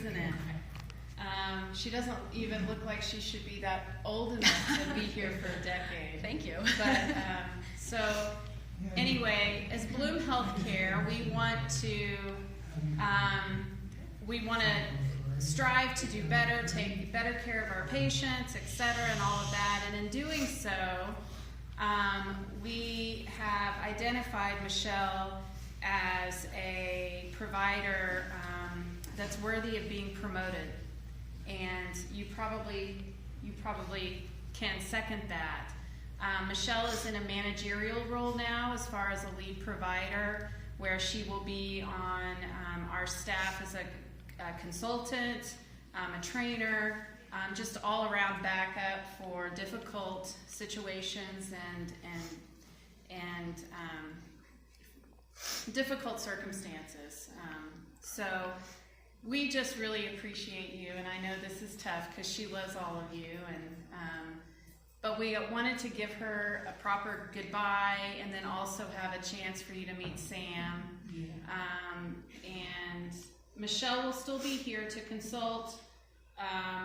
isn't it? She doesn't even look like she should be that old enough to be here for a decade. Thank you. But so anyway, as Bloom Healthcare, we want to strive to do better, take better care of our patients, etc., and all of that. And in doing so, we have identified Michelle as a provider that's worthy of being promoted. And you probably can second that. Michelle is in a managerial role now as far as a lead provider, where she will be on our staff as a consultant, a trainer, just all around backup for difficult situations and difficult circumstances. So we just really appreciate you, and I know this is tough because she loves all of you, but we wanted to give her a proper goodbye and then also have a chance for you to meet Sam. And Michelle will still be here to consult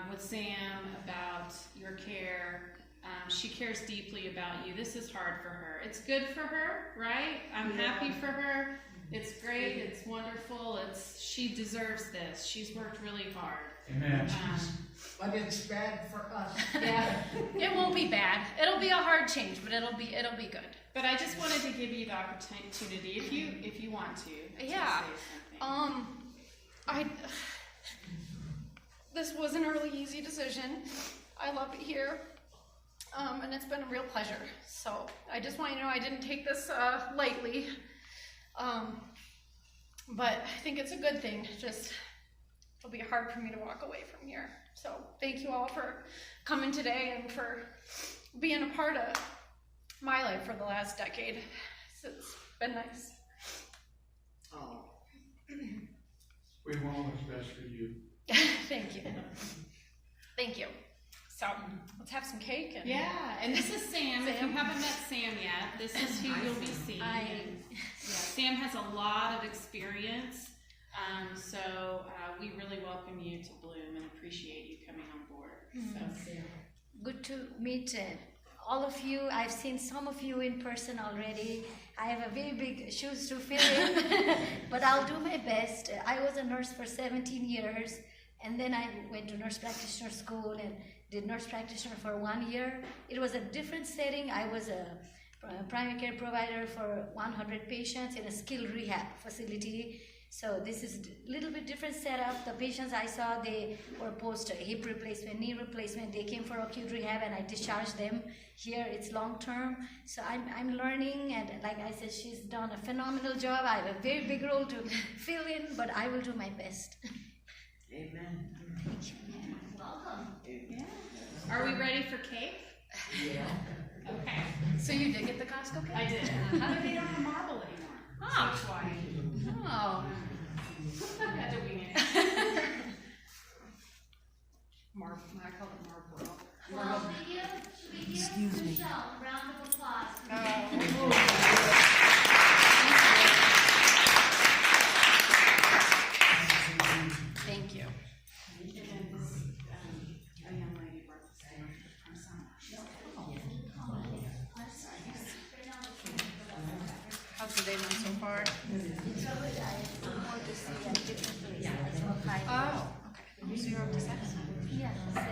with Sam about your care. She cares deeply about you. This is hard for her. It's good for her, right? I'm happy for her. It's great. It's wonderful. She deserves this. She's worked really hard. Amen. But it's bad for us. Yeah, it won't be bad. It'll be a hard change, but it'll be good. But I just wanted to give you the opportunity, if you want to Yeah. say something. This wasn't a really easy decision. I love it here, and it's been a real pleasure. So I just want you to know I didn't take this lightly, but I think it's a good thing. It'll be hard for me to walk away from here. So thank you all for coming today and for being a part of my life for the last decade. It's been nice. Oh. We want what's best for you. Thank you. Thank you. So let's have some cake. And Yeah, and this is Sam. If you haven't met Sam yet, this is who you'll be seeing. Sam has a lot of experience, so we really welcome you to Bloom and appreciate you coming on board. So. Good to meet all of you. I've seen some of you in person already. I have a very big shoes to fill in, but I'll do my best. I was a nurse for 17 years, and then I went to nurse practitioner school and did nurse practitioner for 1 year. It was a different setting. I was a primary care provider for 100 patients in a skilled rehab facility. So this is a little bit different setup. The patients I saw, they were post hip replacement, knee replacement. They came for acute rehab and I discharged them. Here it's long term. So I'm learning, and like I said, she's done a phenomenal job. I have a very big role to fill in, but I will do my best. Amen. Thank you. Welcome. Yeah. Are we ready for cake? Yeah. Okay. So you did get the Costco cake? I did. How do they don't have marble anymore? Ah. That's why. Oh. Had to wing it. Marble. I call it marble. Well, should we give Michelle a round of applause? Thank you. And then this, a young lady brought this from somewhere. How's the day been so far? Oh, okay. So you're up to 7? Yeah, 7.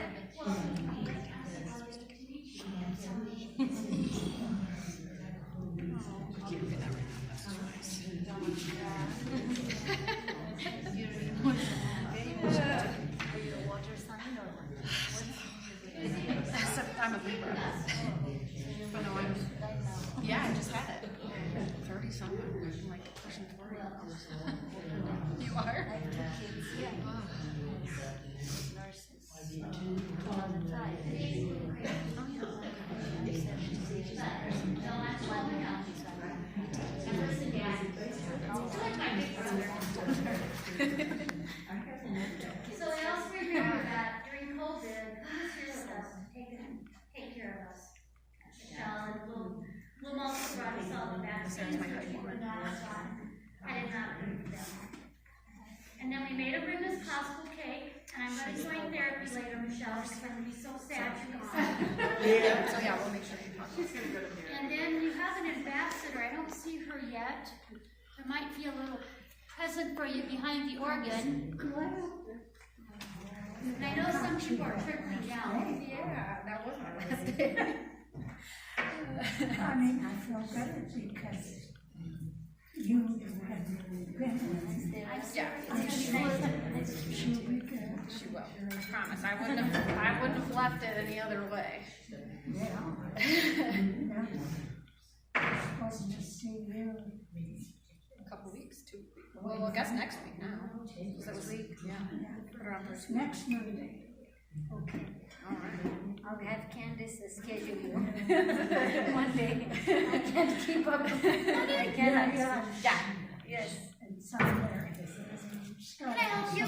Are you a water sign or what? I'm a Libra. But no, yeah, I just had it. 30 something. I'm like pushing 40. You are? I have 2 kids, yeah. Nurses. All the time. So I also remember that during COVID, who was here with us to take care of us? Michelle and Bloom also brought us all the vaccines for people in that spot. I did not bring them. And then we made her bring us Costco cake. And I'm gonna join therapy later, Michelle, because I'm gonna be so sad you're gone. Yeah. So yeah, we'll make sure you talk. And then you have an ambassador, I don't see her yet. There might be a little present for you behind the organ. And I know some people are trickling down. Yeah, that was my last day. I mean, I feel better because you have been Yeah, It's gonna be nice. she'll be good. she will. I promise. I wouldn't have left it any other way. Yeah. I'm supposed to see you A couple weeks, 2 weeks. Well, I guess next week now. So this week, yeah. Put her on first. next Monday. Okay. All right. I'll have Candace schedule you one day. I can't keep up. I cannot. Yeah. Yes. And somewhere. Can I help you?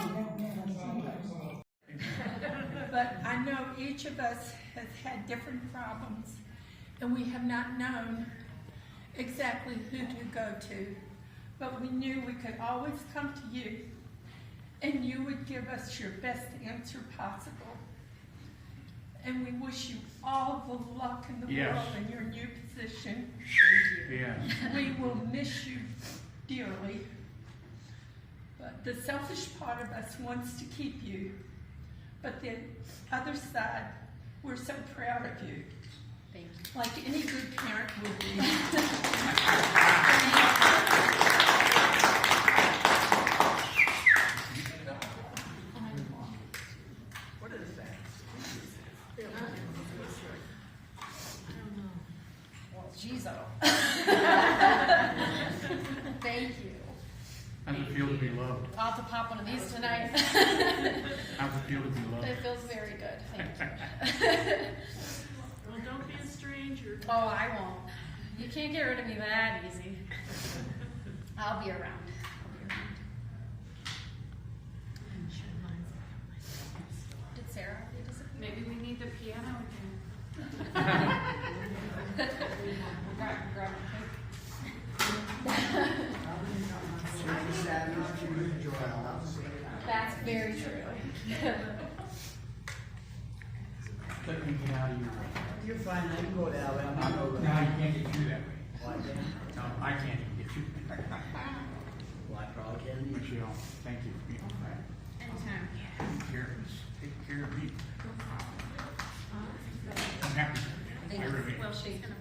But I know each of us has had different problems, and we have not known exactly who to go to. But we knew we could always come to you, and you would give us your best answer possible. And we wish you all the luck in the Yes. world in your new position. Yes. We will miss you dearly. But the selfish part of us wants to keep you. But the other side, we're so proud of you. Thank you. Like any good parent would be. Well, geez, thank you. How's it feel to be loved? I'll have to pop one of these tonight. How's it feel to be loved? It feels very good. Thank you. Well, don't be a stranger. Oh, I won't. You can't get rid of me that easy. I'll be around. Did Sarah already disappear? Maybe we need the piano again. Grab That's very true. Let me get out of your way. You're fine, I can go that way, I'm not over. No, you can't get through that way. Why can't No, I can't even get you. Well, I probably can. Michelle, thank you for being on that. Anytime. Take care of us. Take care of me. I'm happy. I really am. Well, she's gonna